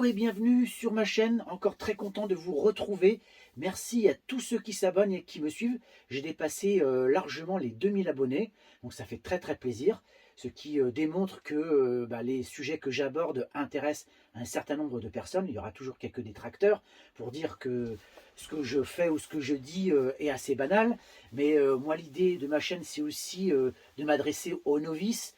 Bonjour et bienvenue sur ma chaîne, encore très content de vous retrouver. Merci à tous ceux qui s'abonnent et qui me suivent. J'ai dépassé largement les 2000 abonnés, donc ça fait très plaisir. Ce qui démontre que les sujets que j'aborde intéressent un certain nombre de personnes. Il y aura toujours quelques détracteurs pour dire que ce que je fais ou ce que je dis est assez banal. Mais moi l'idée de ma chaîne c'est aussi de m'adresser aux novices,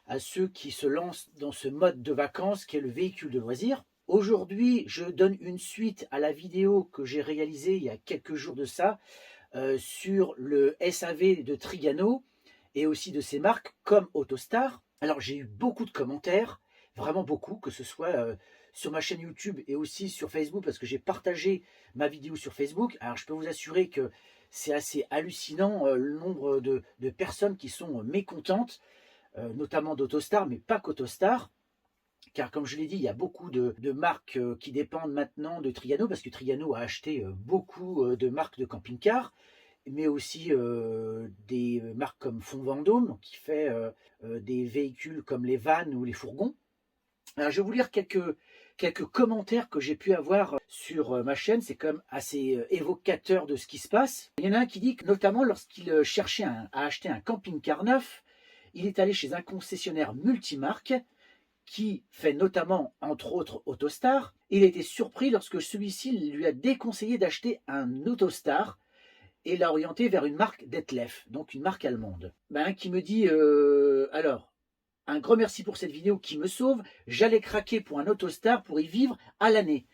à ceux qui se lancent dans ce mode de vacances qui est le véhicule de loisir. Aujourd'hui, je donne une suite à la vidéo que j'ai réalisée il y a quelques jours de ça sur le SAV de Trigano et aussi de ses marques comme Autostar. Alors j'ai eu beaucoup de commentaires, vraiment beaucoup, que ce soit sur ma chaîne YouTube et aussi sur Facebook parce que j'ai partagé ma vidéo sur Facebook. Alors je peux vous assurer que c'est assez hallucinant le nombre de personnes qui sont mécontentes, notamment d'Autostar, mais pas qu'Autostar, car comme je l'ai dit, il y a beaucoup de marques qui dépendent maintenant de Trigano, parce que Trigano a acheté beaucoup de marques de camping-car, mais aussi des marques comme Fond Vendôme, qui fait des véhicules comme les vannes ou les fourgons. Alors, je vais vous lire quelques commentaires que j'ai pu avoir sur ma chaîne. C'est quand même assez évocateur de ce qui se passe. Il y en a un qui dit que notamment lorsqu'il cherchait à acheter un camping-car neuf, il est allé chez un concessionnaire multimarque qui fait notamment, entre autres, Autostar. Il a été surpris lorsque celui-ci lui a déconseillé d'acheter un Autostar et l'a orienté vers une marque Detlef, donc une marque allemande. Qui me dit alors, un grand merci pour cette vidéo qui me sauve. J'allais craquer pour un Autostar pour y vivre à l'année.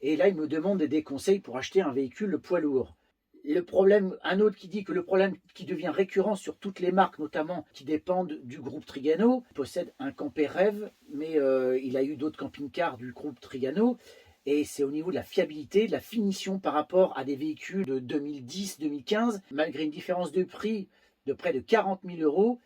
Et là, il me demande des conseils pour acheter un véhicule poids lourd. Le problème, un autre qui dit que le problème qui devient récurrent sur toutes les marques, notamment qui dépendent du groupe Trigano, possède un Campé Rêve, mais il a eu d'autres camping-cars du groupe Trigano, et c'est au niveau de la fiabilité, de la finition par rapport à des véhicules de 2010-2015, malgré une différence de prix de près de 40 000 euros,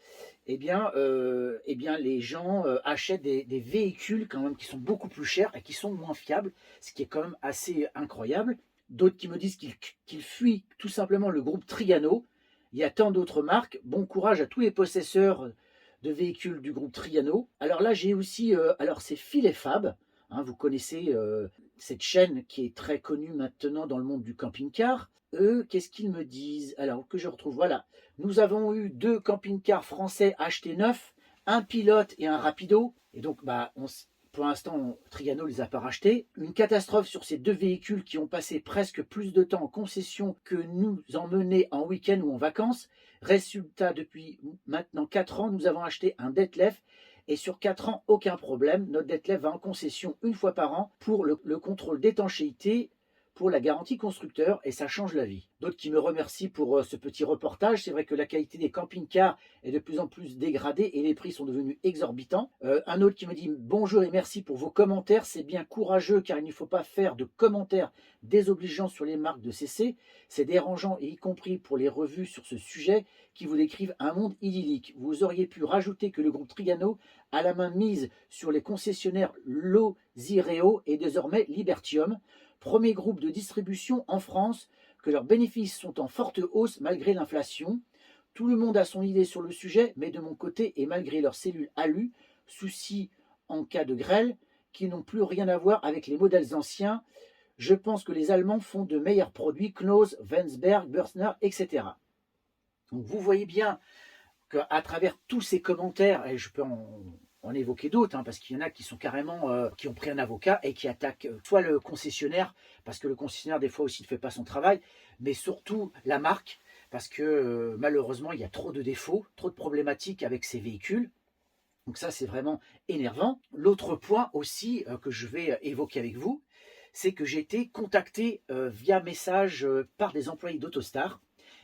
les gens achètent des véhicules quand même qui sont beaucoup plus chers et qui sont moins fiables, ce qui est quand même assez incroyable. D'autres qui me disent qu'ils fuient tout simplement le groupe Trigano. Il y a tant d'autres marques. Bon courage à tous les possesseurs de véhicules du groupe Trigano. Alors là, j'ai aussi, c'est Phil et Fab. Hein, vous connaissez cette chaîne qui est très connue maintenant dans le monde du camping-car. Eux, qu'est-ce qu'ils me disent? Alors que je retrouve, voilà. Nous avons eu 2 camping-cars français achetés neufs, un pilote et un rapido. Et donc, pour l'instant, Trigano ne les a pas rachetés. Une catastrophe sur ces 2 véhicules qui ont passé presque plus de temps en concession que nous emmener en week-end ou en vacances. Résultat, depuis maintenant 4 ans, nous avons acheté un Detlef. Et sur 4 ans, aucun problème. Notre Detlef va en concession une fois par an pour le contrôle d'étanchéité, pour la garantie constructeur, et ça change la vie. D'autres qui me remercient pour ce petit reportage. C'est vrai que la qualité des camping-cars est de plus en plus dégradée et les prix sont devenus exorbitants. Un autre qui me dit bonjour et merci pour vos commentaires. C'est bien courageux car il ne faut pas faire de commentaires désobligeants sur les marques de CC. C'est dérangeant et y compris pour les revues sur ce sujet qui vous décrivent un monde idyllique. Vous auriez pu rajouter que le groupe Trigano a la main mise sur les concessionnaires Losireo et désormais Libertium, premier groupe de distribution en France, que leurs bénéfices sont en forte hausse malgré l'inflation. Tout le monde a son idée sur le sujet, mais de mon côté, et malgré leurs cellules alu, soucis en cas de grêle, qui n'ont plus rien à voir avec les modèles anciens, je pense que les Allemands font de meilleurs produits, Knaus, Wensberg, Börsner, etc. Donc vous voyez bien qu'à travers tous ces commentaires, et je peux en évoquer d'autres, parce qu'il y en a qui sont carrément, qui ont pris un avocat et qui attaquent soit le concessionnaire, parce que le concessionnaire des fois aussi ne fait pas son travail, mais surtout la marque, parce que malheureusement il y a trop de défauts, trop de problématiques avec ces véhicules. Donc ça c'est vraiment énervant. L'autre point aussi que je vais évoquer avec vous, c'est que j'ai été contacté via message par des employés d'Autostar,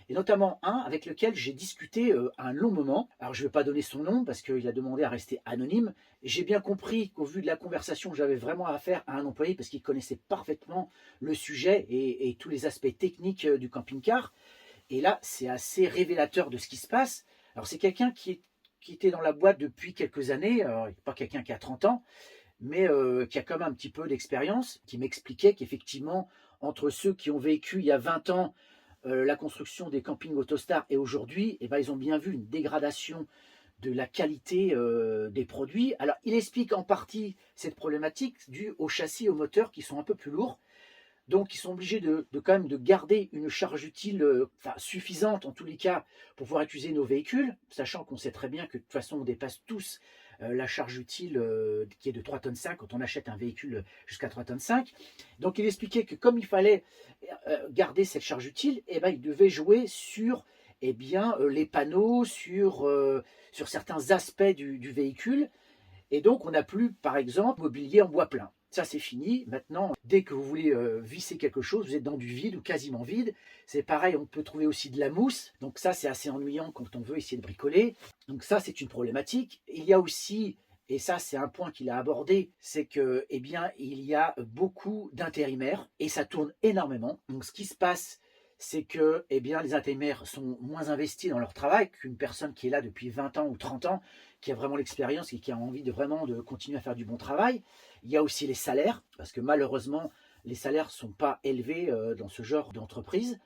et notamment un avec lequel j'ai discuté un long moment. Alors je ne vais pas donner son nom parce qu'il a demandé à rester anonyme. J'ai bien compris qu'au vu de la conversation, j'avais vraiment affaire à un employé parce qu'il connaissait parfaitement le sujet et tous les aspects techniques du camping-car. Et là, c'est assez révélateur de ce qui se passe. Alors c'est quelqu'un qui était dans la boîte depuis quelques années, alors, pas quelqu'un qui a 30 ans, mais qui a quand même un petit peu d'expérience, qui m'expliquait qu'effectivement, entre ceux qui ont vécu il y a 20 ans la construction des campings Autostar et aujourd'hui, ils ont bien vu une dégradation de la qualité des produits. Alors, il explique en partie cette problématique due au châssis, aux moteurs qui sont un peu plus lourds. Donc, ils sont obligés quand même de garder une charge utile suffisante, en tous les cas, pour pouvoir utiliser nos véhicules, sachant qu'on sait très bien que de toute façon, on dépasse tous la charge utile qui est de 3,5 tonnes quand on achète un véhicule jusqu'à 3,5 tonnes. Donc, il expliquait que comme il fallait garder cette charge utile, eh ben, il devait jouer sur les panneaux, sur certains aspects du véhicule. Et donc, on n'a plus, par exemple, mobilier en bois plein. Ça, c'est fini. Maintenant, dès que vous voulez visser quelque chose, vous êtes dans du vide ou quasiment vide. C'est pareil, on peut trouver aussi de la mousse. Donc ça, c'est assez ennuyant quand on veut essayer de bricoler. Donc ça, c'est une problématique. Il y a aussi, et ça, c'est un point qu'il a abordé, c'est que, il y a beaucoup d'intérimaires et ça tourne énormément. Donc ce qui se passe, c'est que les intérimaires sont moins investis dans leur travail qu'une personne qui est là depuis 20 ans ou 30 ans, qui a vraiment l'expérience et qui a envie de continuer à faire du bon travail. Il y a aussi les salaires, parce que malheureusement, les salaires ne sont pas élevés dans ce genre d'entreprise.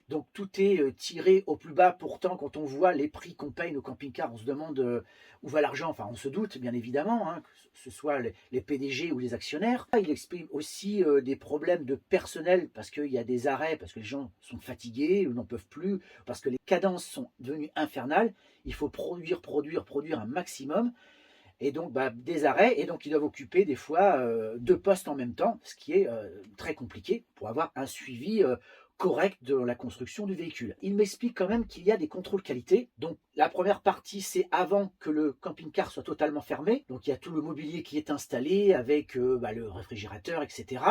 Donc tout est tiré au plus bas. Pourtant, quand on voit les prix qu'on paye nos camping-cars, on se demande où va l'argent. Enfin, on se doute, bien évidemment, hein, que ce soit les PDG ou les actionnaires. Il exprime aussi des problèmes de personnel parce qu'il y a des arrêts, parce que les gens sont fatigués ou n'en peuvent plus, parce que les cadences sont devenues infernales. Il faut produire un maximum. Et donc, des arrêts, et donc ils doivent occuper des fois 2 postes en même temps, ce qui est très compliqué pour avoir un suivi correct de la construction du véhicule. Il m'explique quand même qu'il y a des contrôles qualité. Donc, la première partie, c'est avant que le camping-car soit totalement fermé. Donc, il y a tout le mobilier qui est installé avec le réfrigérateur, etc.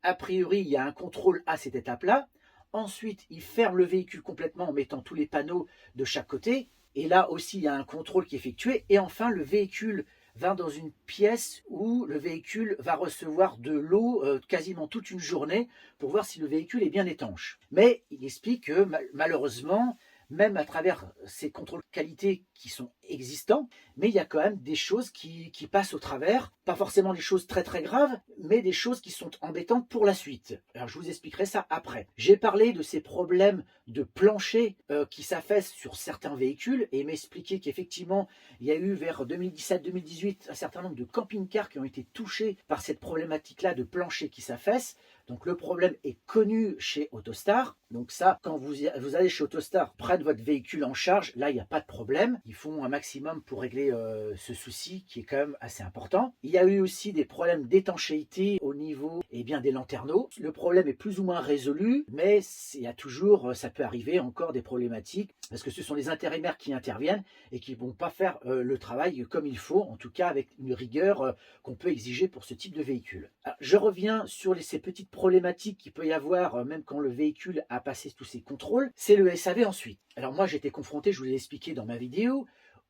A priori, il y a un contrôle à cette étape-là. Ensuite, il ferme le véhicule complètement en mettant tous les panneaux de chaque côté. Et là aussi, il y a un contrôle qui est effectué. Et enfin, le véhicule va dans une pièce où le véhicule va recevoir de l'eau quasiment toute une journée pour voir si le véhicule est bien étanche. Mais il explique que malheureusement, même à travers ces contrôles qualité qui sont existants, mais il y a quand même des choses qui passent au travers, pas forcément des choses très très graves, mais des choses qui sont embêtantes pour la suite. Alors je vous expliquerai ça après. J'ai parlé de ces problèmes de plancher qui s'affaissent sur certains véhicules et m'expliquer qu'effectivement il y a eu vers 2017-2018 un certain nombre de camping-cars qui ont été touchés par cette problématique-là de plancher qui s'affaisse. Donc le problème est connu chez Autostar. Donc ça, quand vous allez chez Autostar, prennent votre véhicule en charge, là il n'y a pas de problème. Ils font un maximum pour régler ce souci qui est quand même assez important. Il y a eu aussi des problèmes d'étanchéité au niveau des lanterneaux. Le problème est plus ou moins résolu, mais il y a toujours, ça peut arriver encore des problématiques parce que ce sont les intérimaires qui interviennent et qui ne vont pas faire le travail comme il faut, en tout cas avec une rigueur qu'on peut exiger pour ce type de véhicule. Alors, je reviens sur ces petites problématiques qu'il peut y avoir même quand le véhicule a passé tous ses contrôles. C'est le SAV ensuite. Alors moi j'étais confronté, je vous l'ai expliqué dans ma vidéo,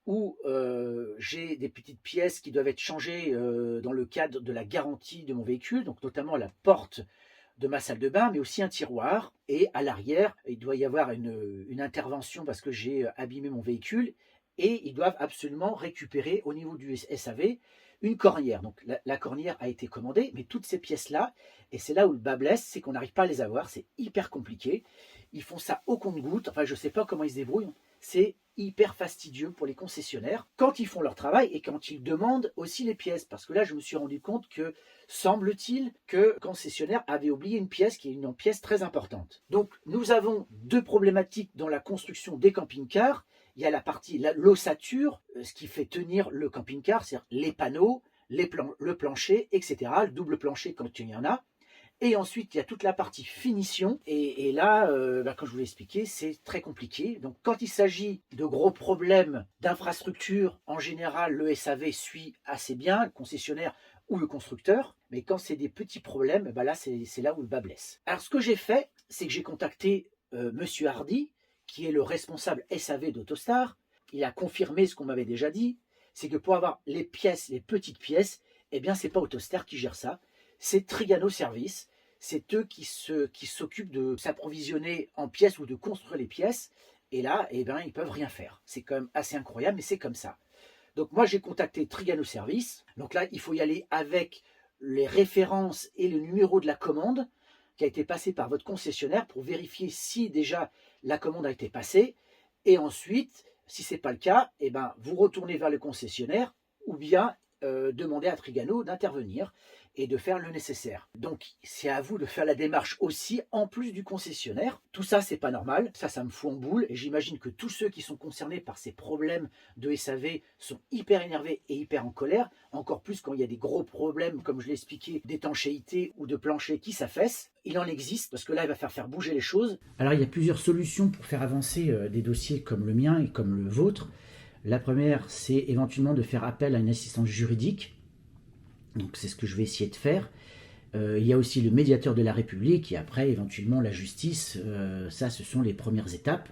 où j'ai des petites pièces qui doivent être changées dans le cadre de la garantie de mon véhicule, donc notamment la porte de ma salle de bain, mais aussi un tiroir. Et à l'arrière, il doit y avoir une intervention parce que j'ai abîmé mon véhicule et ils doivent absolument récupérer au niveau du SAV une cornière. Donc la cornière a été commandée, mais toutes ces pièces-là, et c'est là où le bas blesse, c'est qu'on n'arrive pas à les avoir, c'est hyper compliqué. Ils font ça au compte-gouttes, enfin je ne sais pas comment ils se débrouillent, c'est hyper fastidieux pour les concessionnaires quand ils font leur travail et quand ils demandent aussi les pièces. Parce que là, je me suis rendu compte que, semble-t-il, que le concessionnaire avait oublié une pièce qui est une pièce très importante. Donc, nous avons deux problématiques dans la construction des camping-cars. Il y a la partie, l'ossature, ce qui fait tenir le camping-car, c'est-à-dire les panneaux, le plancher, etc. Le double plancher quand il y en a. Et ensuite, il y a toute la partie finition. Et là, comme je vous l'ai expliqué, c'est très compliqué. Donc, quand il s'agit de gros problèmes d'infrastructure, en général, le SAV suit assez bien, le concessionnaire ou le constructeur. Mais quand c'est des petits problèmes, là, c'est là où le bas blesse. Alors, ce que j'ai fait, c'est que j'ai contacté Monsieur Hardy, qui est le responsable SAV d'Autostar. Il a confirmé ce qu'on m'avait déjà dit. C'est que pour avoir les pièces, les petites pièces, c'est pas Autostar qui gère ça. C'est Trigano Service, c'est eux qui s'occupent de s'approvisionner en pièces ou de construire les pièces. Et là, ils peuvent rien faire. C'est quand même assez incroyable, mais c'est comme ça. Donc moi, j'ai contacté Trigano Service. Donc là, il faut y aller avec les références et le numéro de la commande qui a été passée par votre concessionnaire pour vérifier si déjà la commande a été passée. Et ensuite, Si ce n'est pas le cas, eh ben, vous retournez vers le concessionnaire ou bien demandez à Trigano d'intervenir et de faire le nécessaire. Donc, c'est à vous de faire la démarche aussi, en plus du concessionnaire. Tout ça, c'est pas normal. Ça me fout en boule. Et j'imagine que tous ceux qui sont concernés par ces problèmes de SAV sont hyper énervés et hyper en colère. Encore plus quand il y a des gros problèmes, comme je l'ai expliqué, d'étanchéité ou de plancher qui s'affaissent. Il en existe, parce que là, il va faire bouger les choses. Alors, il y a plusieurs solutions pour faire avancer des dossiers comme le mien et comme le vôtre. La première, c'est éventuellement de faire appel à une assistance juridique. Donc c'est ce que je vais essayer de faire. Il y a aussi le médiateur de la République et après éventuellement la justice. Ça, ce sont les premières étapes.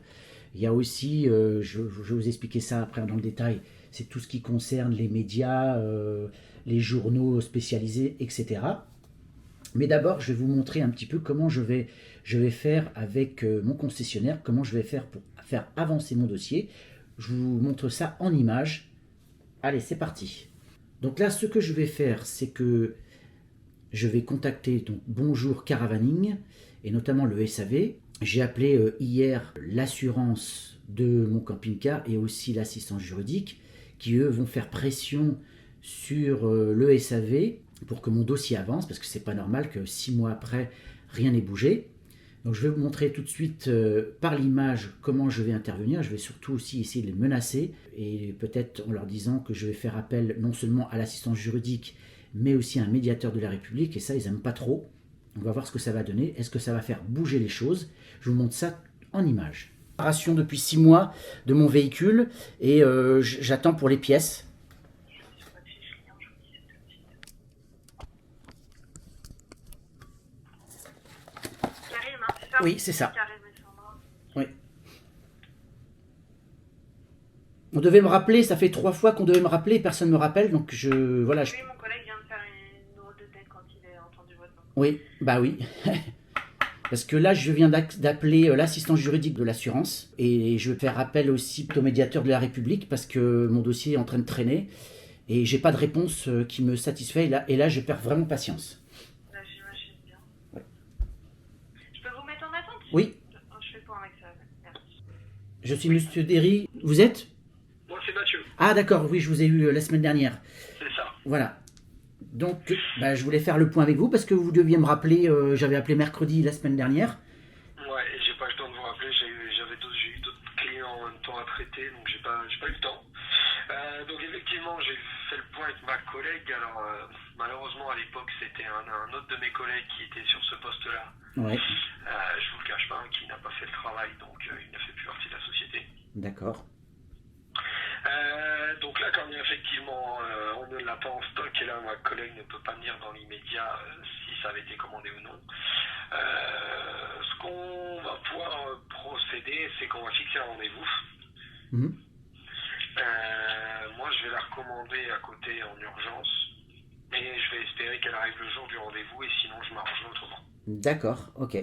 Il y a aussi, je vais vous expliquer ça après dans le détail, c'est tout ce qui concerne les médias, les journaux spécialisés, etc. Mais d'abord, je vais vous montrer un petit peu comment je vais faire avec mon concessionnaire, comment je vais faire pour faire avancer mon dossier. Je vous montre ça en images. Allez, c'est parti. Donc là, ce que je vais faire, c'est que je vais contacter donc Bonjour Caravaning et notamment le SAV. J'ai appelé hier l'assurance de mon camping-car et aussi l'assistance juridique qui, eux, vont faire pression sur le SAV pour que mon dossier avance parce que c'est pas normal que 6 mois après, rien n'ait bougé. Donc je vais vous montrer tout de suite par l'image comment je vais intervenir. Je vais surtout aussi essayer de les menacer et peut-être en leur disant que je vais faire appel non seulement à l'assistance juridique mais aussi à un médiateur de la République et ça ils n'aiment pas trop. On va voir ce que ça va donner. Est-ce que ça va faire bouger les choses? Je vous montre ça en images. Réparation depuis 6 mois de mon véhicule et j'attends pour les pièces. Oui, c'est ça. Oui. On devait me rappeler, ça fait 3 fois qu'on devait me rappeler, personne ne me rappelle, donc voilà. Oui, mon collègue vient de faire une drôle de tête quand il a entendu votre nom. Oui, bah oui. Parce que là, je viens d'appeler l'assistance juridique de l'assurance et je vais faire appel aussi au médiateur de la République parce que mon dossier est en train de traîner et j'ai pas de réponse qui me satisfait et là je perds vraiment patience. Là, j'imagine bien. Ouais. Je peux vous mettre en attente? Oui. Je fais pour avec ça. Merci. Je suis Monsieur Derry. Vous êtes? Moi, c'est Mathieu. Ah d'accord, oui, je vous ai eu la semaine dernière. C'est ça. Voilà. Donc, je voulais faire le point avec vous parce que vous deviez me rappeler, j'avais appelé mercredi la semaine dernière. Ouais, et j'ai pas eu le temps de vous rappeler, j'ai eu d'autres clients en même temps à traiter, donc j'ai pas eu le temps. Donc effectivement, j'ai fait le point avec ma collègue. Alors malheureusement à l'époque, c'était un autre de mes collègues qui était sur ce poste-là. Ouais. Je vous le cache pas, qui n'a pas fait le travail, donc il ne fait plus partie de la société. D'accord. Donc là, comme effectivement on ne l'a pas en stock et là ma collègue ne peut pas venir dans l'immédiat si ça avait été commandé ou non. Ce qu'on va pouvoir procéder, c'est qu'on va fixer un rendez-vous. Mmh. Moi, je vais la recommander à côté en urgence et je vais espérer qu'elle arrive le jour du rendez-vous et sinon je m'arrangerai autrement. D'accord, ok.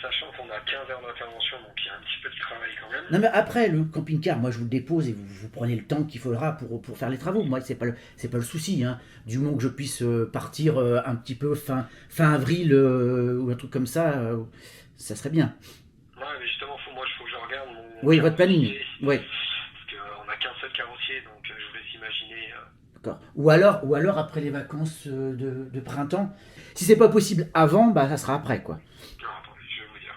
Sachant qu'on a 15 heures d'intervention, donc il y a un petit peu de travail quand même. Non mais après le camping-car, moi je vous le dépose et vous prenez le temps qu'il faudra pour faire les travaux. Moi c'est pas le souci, hein. Du moment que je puisse partir un petit peu fin avril ou un truc comme ça, ça serait bien. Ouais, mais justement, moi il faut que je regarde mon Oui, votre planning. Oui. Parce qu'on a qu'un seul carrossier, donc je vous laisse imaginer. D'accord. Ou alors après les vacances de printemps. Si c'est pas possible avant, ça sera après quoi. Non, attendez, je vais vous dire.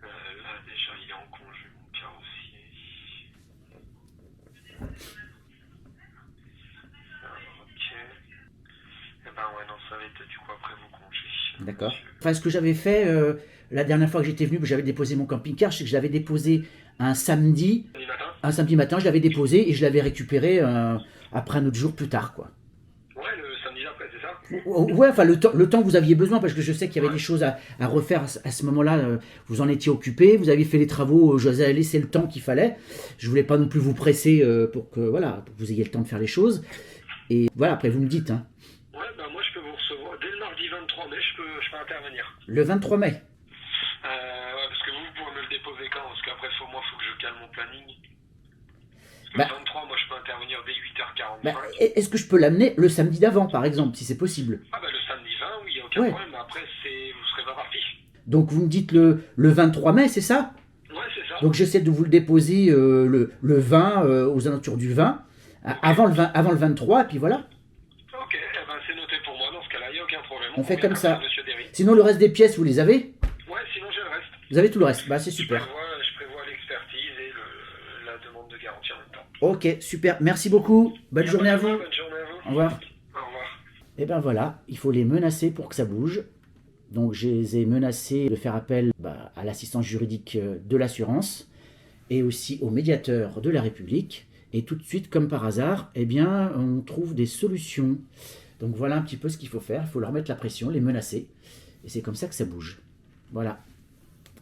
Là, déjà, il est en congé, mon carrossier. Ok. Eh ben ouais, non, ça va être du coup après vos congés. D'accord. Enfin, ce que j'avais fait la dernière fois que j'étais venu, j'avais déposé mon camping-car, c'est que je l'avais déposé un samedi. Un samedi matin, je l'avais déposé et je l'avais récupéré après un autre jour plus tard, quoi. Ouais, le samedi d'après, c'est ça? Ouais, enfin le temps que vous aviez besoin, parce que je sais qu'il y avait des choses à refaire à ce moment-là. Vous en étiez occupé, vous aviez fait les travaux, je vous avais laissé le temps qu'il fallait. Je voulais pas non plus vous presser pour que vous ayez le temps de faire les choses. Et voilà, après vous me dites. Hein. Ouais, moi je peux vous recevoir dès le mardi 23 mai, je peux intervenir. Le 23 mai. Ouais, parce que vous pouvez me le déposer quand? Parce qu'après, faut que je cale mon planning. Parce que le 23, moi, je peux intervenir dès 8h45. Est-ce que je peux l'amener le samedi d'avant, par exemple, si c'est possible? Ah, le samedi 20, oui, il n'y a aucun problème. Après, vous serez pas parti. Donc vous me dites le 23 mai, c'est ça? Ouais, c'est ça. Donc j'essaie de vous le déposer le 20, aux alentours du 20, avant le 23, et puis voilà. Ok, eh ben, c'est noté pour moi. Dans ce cas-là, il n'y a aucun problème. On fait comme conviendra, ça. Monsieur Derry. Sinon, le reste des pièces, vous les avez? Ouais, sinon j'ai le reste. Vous avez tout le reste. Bah, c'est super. Je prévois l'expertise et la demande de garantie en même temps. Ok, super. Merci beaucoup. Bonne journée à vous. Bonne journée à vous. Au revoir. Au revoir. Et ben voilà, il faut les menacer pour que ça bouge. Donc je les ai menacés de faire appel à l'assistance juridique de l'assurance et aussi au médiateur de la République. Et tout de suite, comme par hasard, eh bien, on trouve des solutions. Donc voilà un petit peu ce qu'il faut faire. Il faut leur mettre la pression, les menacer. Et c'est comme ça que ça bouge. Voilà,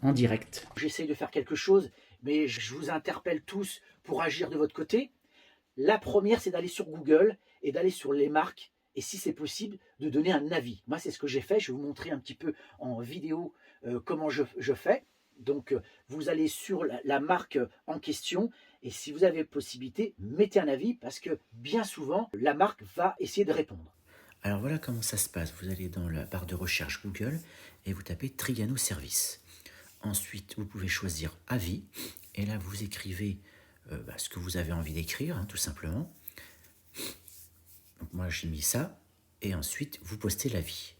en direct. J'essaye de faire quelque chose, mais je vous interpelle tous pour agir de votre côté. La première, c'est d'aller sur Google et d'aller sur les marques. Et si c'est possible, de donner un avis. Moi, c'est ce que j'ai fait. Je vais vous montrer un petit peu en vidéo comment je fais. Donc, vous allez sur la marque en question. Et si vous avez possibilité, mettez un avis parce que bien souvent, la marque va essayer de répondre. Alors voilà comment ça se passe. Vous allez dans la barre de recherche Google et vous tapez Trigano Service. Ensuite, vous pouvez choisir avis. Et là, vous écrivez ce que vous avez envie d'écrire, tout simplement. Donc moi, j'ai mis ça. Et ensuite, vous postez l'avis.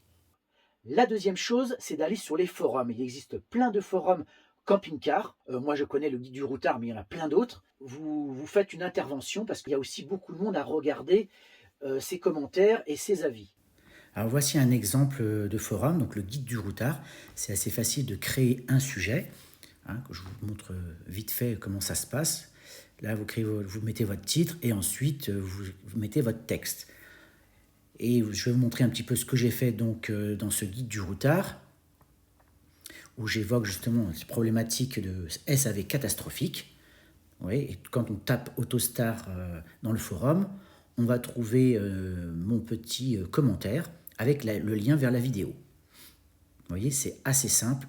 La deuxième chose, c'est d'aller sur les forums. Il existe plein de forums camping-car. Moi, je connais le guide du routard, mais il y en a plein d'autres. Vous faites une intervention parce qu'il y a aussi beaucoup de monde à regarder ses commentaires et ses avis. Alors voici un exemple de forum, donc le guide du routard. C'est assez facile de créer un sujet. Que je vous montre vite fait comment ça se passe. Là, vous mettez votre titre et ensuite vous mettez votre texte. Et je vais vous montrer un petit peu ce que j'ai fait donc, dans ce guide du routard, où j'évoque justement ces problématiques de SAV catastrophiques. Oui, et quand on tape Autostar dans le forum, on va trouver mon petit commentaire avec le lien vers la vidéo. Vous voyez, c'est assez simple.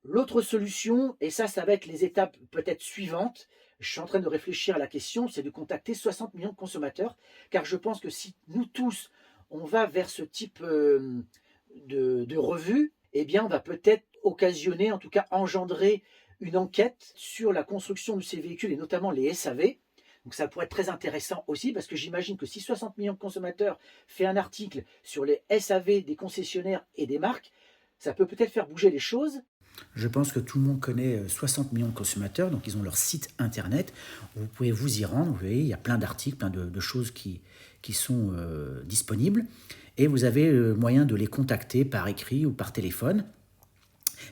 L'autre solution, et ça va être les étapes peut-être suivantes, je suis en train de réfléchir à la question, c'est de contacter 60 millions de consommateurs, car je pense que si nous tous, on va vers ce type de revue, eh bien, on va peut-être occasionner, en tout cas engendrer une enquête sur la construction de ces véhicules, et notamment les SAV. Donc ça pourrait être très intéressant aussi, parce que j'imagine que si 60 millions de consommateurs fait un article sur les SAV des concessionnaires et des marques, ça peut peut-être faire bouger les choses. Je pense que tout le monde connaît 60 millions de consommateurs, donc ils ont leur site internet. Vous pouvez vous y rendre, vous voyez, il y a plein d'articles, plein de choses qui sont disponibles. Et vous avez moyen de les contacter par écrit ou par téléphone.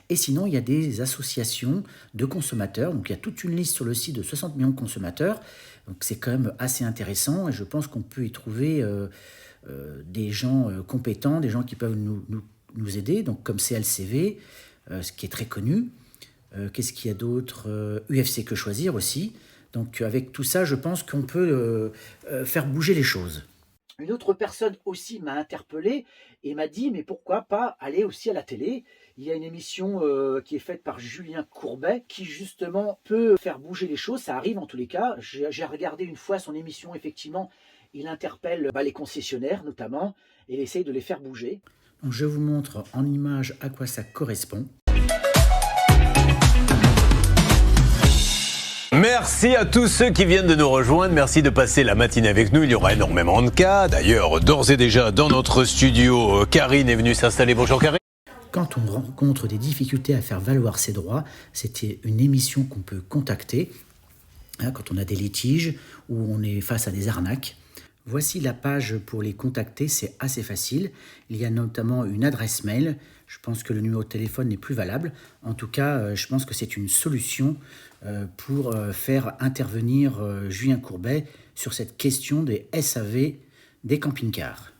Et sinon, il y a des associations de consommateurs. Donc il y a toute une liste sur le site de 60 millions de consommateurs. Donc c'est quand même assez intéressant et je pense qu'on peut y trouver des gens compétents, des gens qui peuvent nous aider, donc comme CLCV, ce qui est très connu. Qu'est-ce qu'il y a d'autre? UFC Que Choisir aussi. Donc avec tout ça, je pense qu'on peut faire bouger les choses. Une autre personne aussi m'a interpellé et m'a dit, mais pourquoi pas aller aussi à la télé? Il y a une émission qui est faite par Julien Courbet qui justement peut faire bouger les choses. Ça arrive en tous les cas. J'ai regardé une fois son émission, effectivement, il interpelle les concessionnaires notamment et il essaye de les faire bouger. Donc je vous montre en image à quoi ça correspond. Merci à tous ceux qui viennent de nous rejoindre. Merci de passer la matinée avec nous. Il y aura énormément de cas. D'ailleurs, d'ores et déjà, dans notre studio, Karine est venue s'installer. Bonjour Karine. Quand on rencontre des difficultés à faire valoir ses droits, c'était une émission qu'on peut contacter quand on a des litiges ou on est face à des arnaques. Voici la page pour les contacter, c'est assez facile. Il y a notamment une adresse mail. Je pense que le numéro de téléphone n'est plus valable. En tout cas, je pense que c'est une solution pour faire intervenir Julien Courbet sur cette question des SAV des camping-cars.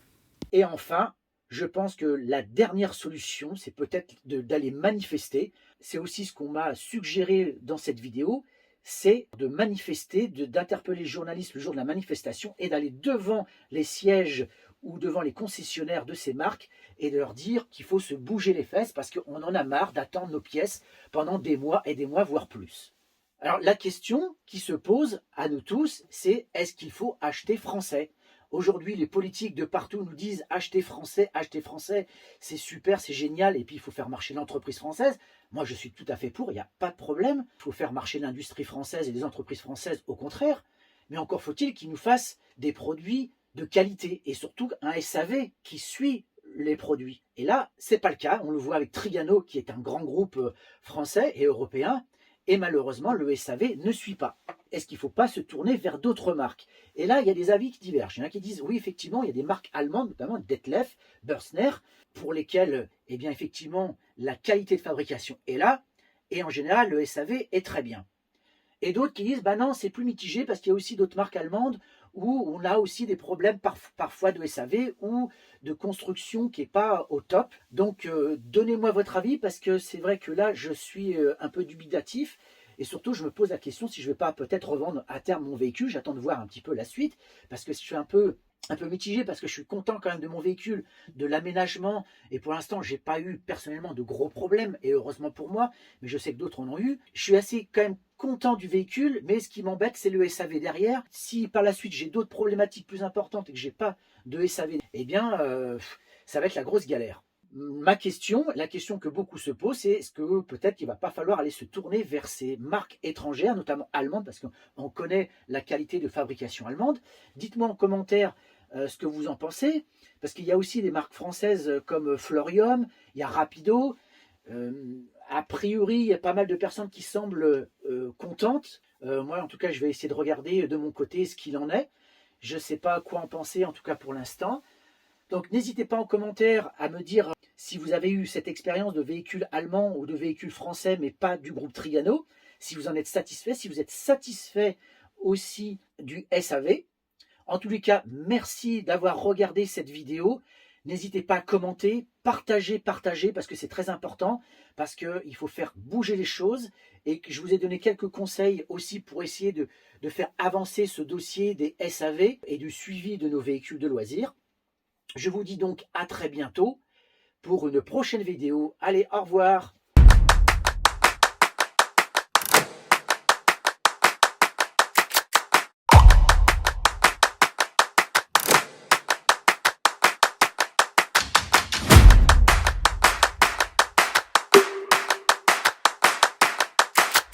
Et enfin, je pense que la dernière solution, c'est peut-être d'aller manifester. C'est aussi ce qu'on m'a suggéré dans cette vidéo, c'est de manifester, d'interpeller les journalistes le jour de la manifestation et d'aller devant les sièges ou devant les concessionnaires de ces marques et de leur dire qu'il faut se bouger les fesses parce qu'on en a marre d'attendre nos pièces pendant des mois et des mois, voire plus. Alors la question qui se pose à nous tous, c'est est-ce qu'il faut acheter français? Aujourd'hui, les politiques de partout nous disent achetez français, c'est super, c'est génial, et puis il faut faire marcher l'entreprise française. Moi, je suis tout à fait pour, il n'y a pas de problème. Il faut faire marcher l'industrie française et les entreprises françaises, au contraire. Mais encore faut-il qu'ils nous fassent des produits de qualité et surtout un SAV qui suit les produits. Et là, c'est pas le cas. On le voit avec Trigano, qui est un grand groupe français et européen. Et malheureusement, le SAV ne suit pas. Est-ce qu'il ne faut pas se tourner vers d'autres marques? Et là, il y a des avis qui divergent. Il y en a qui disent, oui, effectivement, il y a des marques allemandes, notamment Detlef, Börsner, pour lesquelles, eh bien, effectivement, la qualité de fabrication est là. Et en général, le SAV est très bien. Et d'autres qui disent, bah non, c'est plus mitigé parce qu'il y a aussi d'autres marques allemandes où on a aussi des problèmes parfois de SAV ou de construction qui n'est pas au top. Donc, donnez-moi votre avis parce que c'est vrai que là, je suis un peu dubitatif. Et surtout, je me pose la question si je ne vais pas peut-être revendre à terme mon véhicule. J'attends de voir un petit peu la suite parce que je suis un peu mitigé parce que je suis content quand même de mon véhicule, de l'aménagement. Et pour l'instant, je n'ai pas eu personnellement de gros problèmes et heureusement pour moi, mais je sais que d'autres en ont eu. Je suis assez quand même content du véhicule, mais ce qui m'embête, c'est le SAV derrière. Si par la suite, j'ai d'autres problématiques plus importantes et que je n'ai pas de SAV, eh bien, ça va être la grosse galère. La question que beaucoup se posent, c'est est-ce que peut-être qu'il ne va pas falloir aller se tourner vers ces marques étrangères, notamment allemandes, parce qu'on connaît la qualité de fabrication allemande. Dites-moi en commentaire ce que vous en pensez, parce qu'il y a aussi des marques françaises comme Florium, il y a Rapido. A priori, il y a pas mal de personnes qui semblent contentes. Moi, en tout cas, je vais essayer de regarder de mon côté ce qu'il en est. Je ne sais pas quoi en penser, en tout cas pour l'instant. Donc, n'hésitez pas en commentaire à me dire si vous avez eu cette expérience de véhicule allemand ou de véhicule français, mais pas du groupe Trigano, si vous en êtes satisfait, si vous êtes satisfait aussi du SAV. En tous les cas, merci d'avoir regardé cette vidéo. N'hésitez pas à commenter, partager, parce que c'est très important, parce qu'il faut faire bouger les choses et que je vous ai donné quelques conseils aussi pour essayer de faire avancer ce dossier des SAV et du suivi de nos véhicules de loisirs. Je vous dis donc à très bientôt pour une prochaine vidéo. Allez, au revoir!